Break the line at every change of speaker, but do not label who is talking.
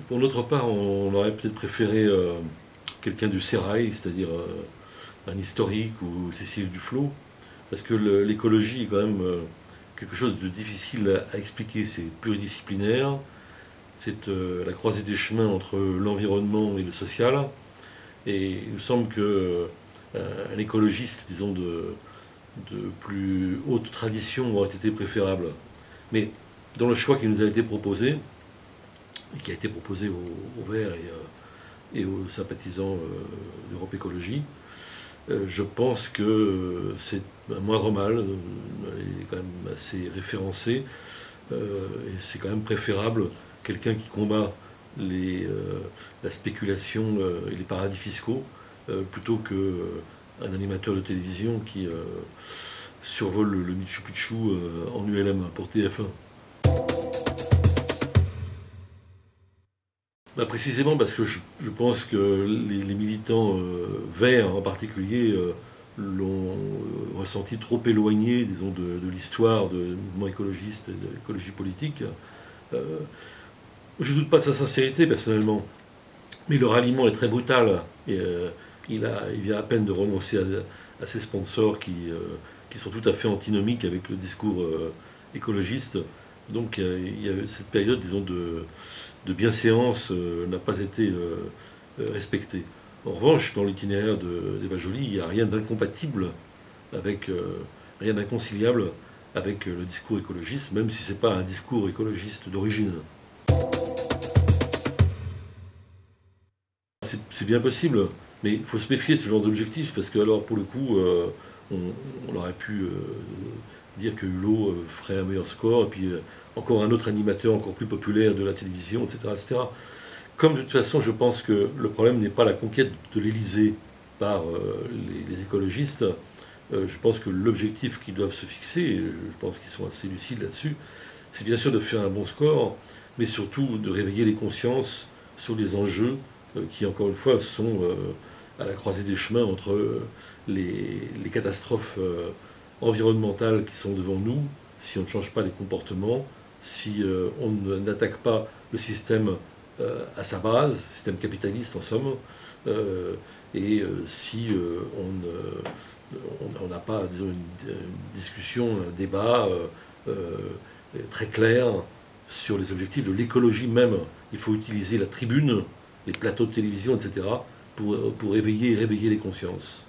Pour notre part, on aurait peut-être préféré quelqu'un du Sérail, c'est-à-dire un historique ou Cécile Duflot, parce que l'écologie est quand même quelque chose de difficile à expliquer. C'est pluridisciplinaire, c'est la croisée des chemins entre l'environnement et le social, et il me semble que un écologiste, disons, de plus haute tradition aurait été préférable. Mais dans le choix qui nous a été proposé, et qui a été proposé aux Verts et aux sympathisants d'Europe Écologie, je pense que c'est un moindre mal, elle est quand même assez référencée, et c'est quand même préférable quelqu'un qui combat la spéculation et les paradis fiscaux, plutôt qu'un animateur de télévision qui survole le Michu Picchu en ULM pour TF1. Bah, précisément parce que je pense que les militants verts en particulier l'ont ressenti trop éloigné, disons, de l'histoire du mouvement écologiste et de l'écologie politique. Je ne doute pas de sa sincérité personnellement, mais le ralliement est très brutal. Et, il vient à peine de renoncer à ses sponsors qui sont tout à fait antinomiques avec le discours écologiste. Donc il y a cette période, disons, de bienséance n'a pas été respectée. En revanche, dans l'itinéraire d'Eva Joly, il n'y a rien d'incompatible avec, rien d'inconciliable avec le discours écologiste, même si ce n'est pas un discours écologiste d'origine. C'est bien possible, mais il faut se méfier de ce genre d'objectif, parce que alors pour le coup, on aurait pu dire que Hulot ferait un meilleur score, et puis encore un autre animateur encore plus populaire de la télévision, etc., etc. Comme de toute façon, je pense que le problème n'est pas la conquête de l'Élysée par les écologistes. Je pense que l'objectif qu'ils doivent se fixer, et je pense qu'ils sont assez lucides là-dessus, c'est bien sûr de faire un bon score, mais surtout de réveiller les consciences sur les enjeux qui, encore une fois, sont à la croisée des chemins entre les catastrophes environnementales qui sont devant nous, si on ne change pas les comportements, si on n'attaque pas le système à sa base, système capitaliste en somme, et si on n'a pas, disons, une discussion, un débat très clair sur les objectifs de l'écologie même. Il faut utiliser la tribune, les plateaux de télévision, etc., pour réveiller les consciences.